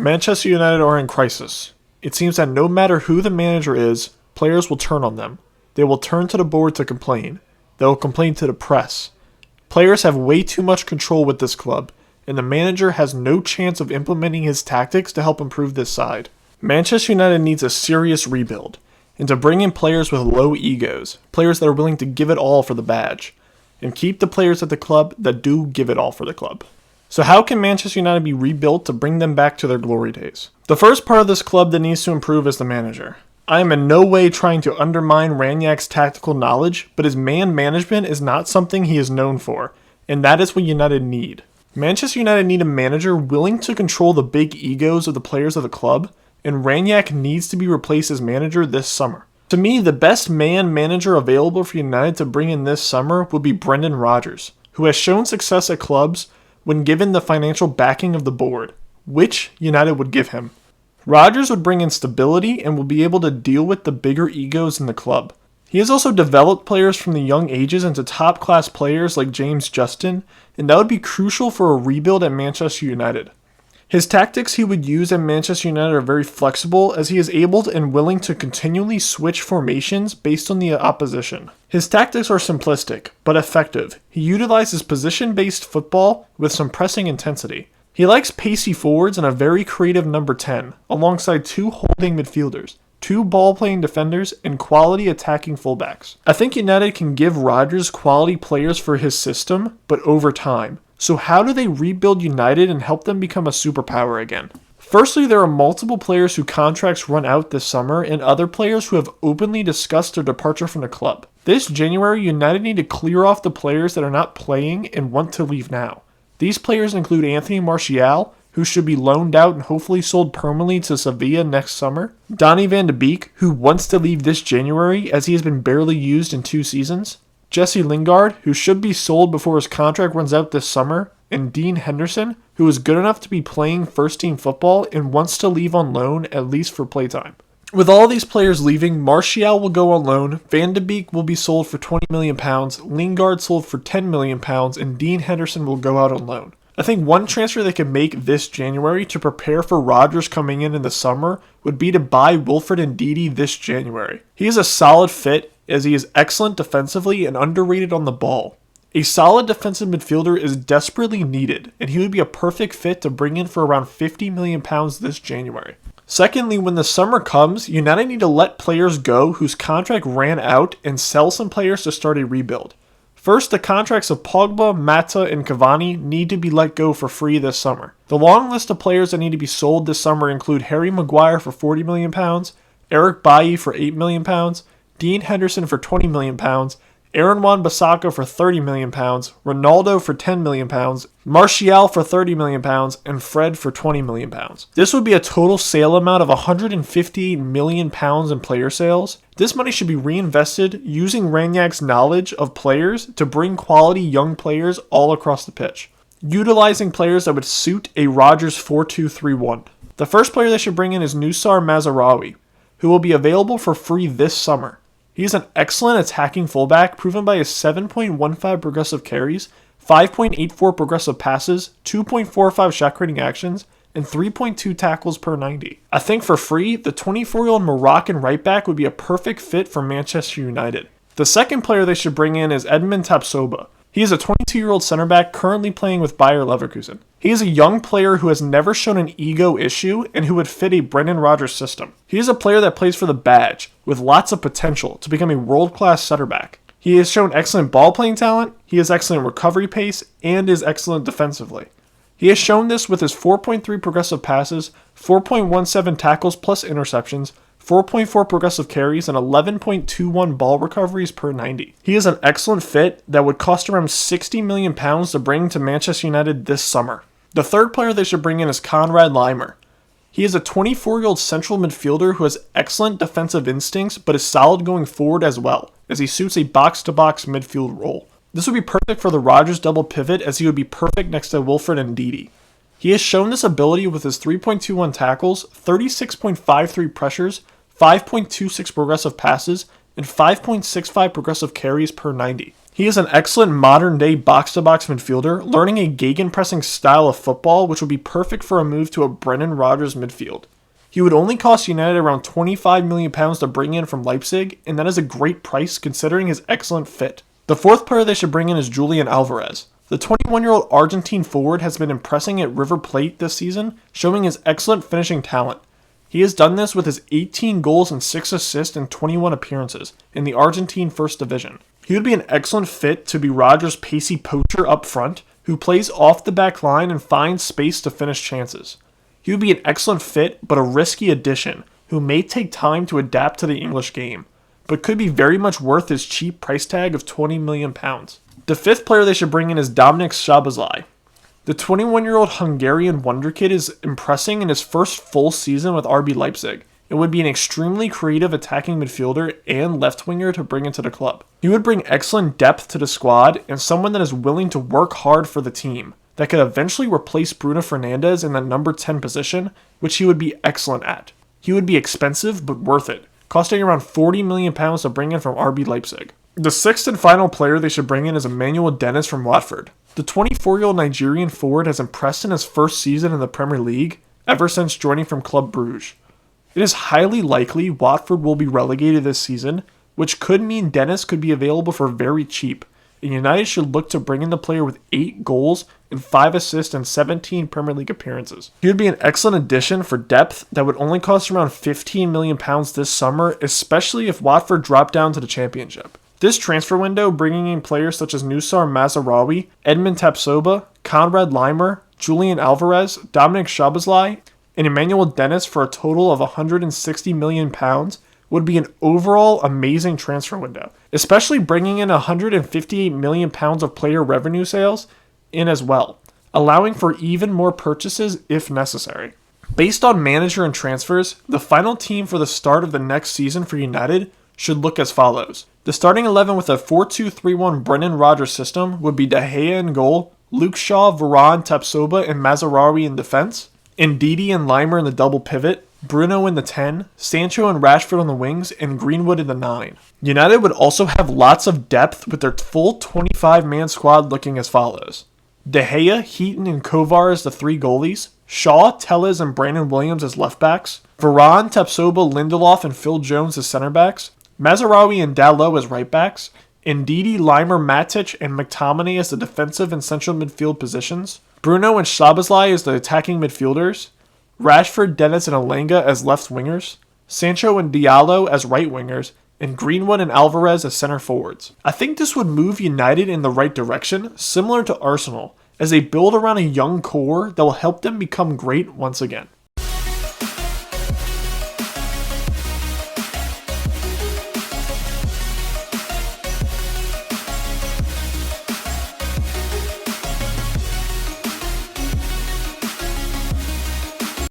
Manchester United are in crisis. It seems that no matter who the manager is, players will turn on them. They will turn to the board to complain. They will complain to the press. Players have way too much control with this club, and the manager has no chance of implementing his tactics to help improve this side. Manchester United needs a serious rebuild, and to bring in players with low egos, players that are willing to give it all for the badge, and keep the players at the club that do give it all for the club. So how can Manchester United be rebuilt to bring them back to their glory days? The first part of this club that needs to improve is the manager. I am in no way trying to undermine Raniak's tactical knowledge, but his man management is not something he is known for, and that is what United need. Manchester United need a manager willing to control the big egos of the players of the club, and Raniak needs to be replaced as manager this summer. To me, the best man manager available for United to bring in this summer would be Brendan Rodgers, who has shown success at clubs when given the financial backing of the board, which United would give him. Rodgers would bring in stability and will be able to deal with the bigger egos in the club. He has also developed players from the young ages into top-class players like James Justin, and that would be crucial for a rebuild at Manchester United. His tactics he would use at Manchester United are very flexible, as he is able and willing to continually switch formations based on the opposition. His tactics are simplistic, but effective. He utilizes position-based football with some pressing intensity. He likes pacey forwards and a very creative number 10, alongside two holding midfielders, two ball-playing defenders, and quality attacking fullbacks. I think United can give Rodgers quality players for his system, but over time. So how do they rebuild United and help them become a superpower again? Firstly, there are multiple players whose contracts run out this summer and other players who have openly discussed their departure from the club. This January, United need to clear off the players that are not playing and want to leave now. These players include Anthony Martial, who should be loaned out and hopefully sold permanently to Sevilla next summer, Donny van de Beek, who wants to leave this January as he has been barely used in 2 seasons, Jesse Lingard, who should be sold before his contract runs out this summer, and Dean Henderson, who is good enough to be playing first-team football and wants to leave on loan at least for playtime. With all these players leaving, Martial will go on loan, Van de Beek will be sold for £20 million, Lingard sold for £10 million, and Dean Henderson will go out on loan. I think one transfer they could make this January to prepare for Rodgers coming in the summer would be to buy Wilfred and Ndidi this January. He is a solid fit as he is excellent defensively and underrated on the ball. A solid defensive midfielder is desperately needed, and he would be a perfect fit to bring in for around £50 million this January. Secondly, when the summer comes, United need to let players go whose contract ran out and sell some players to start a rebuild. First, the contracts of Pogba, Mata, and Cavani need to be let go for free this summer. The long list of players that need to be sold this summer include Harry Maguire for £40 million, Eric Bailly for £8 million, Dean Henderson for £20 million, Aaron Wan-Bissaka for £30 million, Ronaldo for £10 million, Martial for £30 million, and Fred for £20 million. This would be a total sale amount of £158 million in player sales. This money should be reinvested using Raniak's knowledge of players to bring quality young players all across the pitch, utilizing players that would suit a Rodgers 4-2-3-1. The first player they should bring in is Noussair Mazaroui, who will be available for free this summer. He is an excellent attacking fullback, proven by his 7.15 progressive carries, 5.84 progressive passes, 2.45 shot creating actions, and 3.2 tackles per 90. I think for free, the 24-year-old Moroccan right back would be a perfect fit for Manchester United. The second player they should bring in is Edmond Tapsoba. He is a 22-year-old center back currently playing with Bayer Leverkusen. He is a young player who has never shown an ego issue and who would fit a Brendan Rodgers system. He is a player that plays for the badge, with lots of potential to become a world-class center back. He has shown excellent ball-playing talent, he has excellent recovery pace, and is excellent defensively. He has shown this with his 4.3 progressive passes, 4.17 tackles plus interceptions, 4.4 progressive carries, and 11.21 ball recoveries per 90. He is an excellent fit that would cost around £60 million to bring to Manchester United this summer. The third player they should bring in is Konrad Laimer. He is a 24-year-old central midfielder who has excellent defensive instincts but is solid going forward as well, as he suits a box-to-box midfield role. This would be perfect for the Rodgers double pivot, as he would be perfect next to Wilfred and Ndidi. He has shown this ability with his 3.21 tackles, 36.53 pressures, 5.26 progressive passes, and 5.65 progressive carries per 90. He is an excellent modern-day box-to-box midfielder, learning a gegenpressing style of football which would be perfect for a move to a Brendan Rodgers midfield. He would only cost United around £25 million to bring in from Leipzig, and that is a great price considering his excellent fit. The fourth player they should bring in is Julian Alvarez. The 21-year-old Argentine forward has been impressing at River Plate this season, showing his excellent finishing talent. He has done this with his 18 goals and 6 assists in 21 appearances in the Argentine First Division. He would be an excellent fit to be Rodgers' pacey poacher up front, who plays off the back line and finds space to finish chances. He would be an excellent fit, but a risky addition, who may take time to adapt to the English game, but could be very much worth his cheap price tag of £20 million. The fifth player they should bring in is Dominik Szoboszlai. The 21-year-old Hungarian wonderkid is impressing in his first full season with RB Leipzig. It would be an extremely creative attacking midfielder and left winger to bring into the club. He would bring excellent depth to the squad and someone that is willing to work hard for the team, that could eventually replace Bruno Fernandes in the number 10 position, which he would be excellent at. He would be expensive but worth it, costing around £40 million to bring in from RB Leipzig. The sixth and final player they should bring in is Emmanuel Dennis from Watford. The 24-year-old Nigerian forward has impressed in his first season in the Premier League ever since joining from Club Brugge. It is highly likely Watford will be relegated this season, which could mean Dennis could be available for very cheap, and United should look to bring in the player with 8 goals and 5 assists in 17 Premier League appearances. He would be an excellent addition for depth that would only cost around £15 million this summer, especially if Watford drop down to the Championship. This transfer window, bringing in players such as Noussair Mazaroui, Edmond Tapsoba, Konrad Laimer, Julian Alvarez, Dominik Szoboszlai, and Emmanuel Dennis for a total of £160 million, would be an overall amazing transfer window, especially bringing in £158 million of player revenue sales in as well, allowing for even more purchases if necessary. Based on manager and transfers, the final team for the start of the next season for United should look as follows. The starting 11 with a 4-2-3-1 Brendan Rodgers system would be De Gea in goal, Luke Shaw, Varane, Tapsoba, and Mazaroui in defense, Ndidi and Laimer in the double pivot, Bruno in the 10, Sancho and Rashford on the wings, and Greenwood in the 9. United would also have lots of depth with their full 25-man squad looking as follows. De Gea, Heaton, and Kovar as the 3 goalies, Shaw, Telles, and Brandon Williams as left backs, Varane, Tapsoba, Lindelof, and Phil Jones as center backs, Mazaroui and Dalot as right backs, Ndidi, Laimer, Matic, and McTominay as the defensive and central midfield positions, Bruno and Szoboszlai as the attacking midfielders, Rashford, Dennis, and Alenga as left wingers, Sancho and Diallo as right wingers, and Greenwood and Alvarez as center forwards. I think this would move United in the right direction, similar to Arsenal, as they build around a young core that will help them become great once again.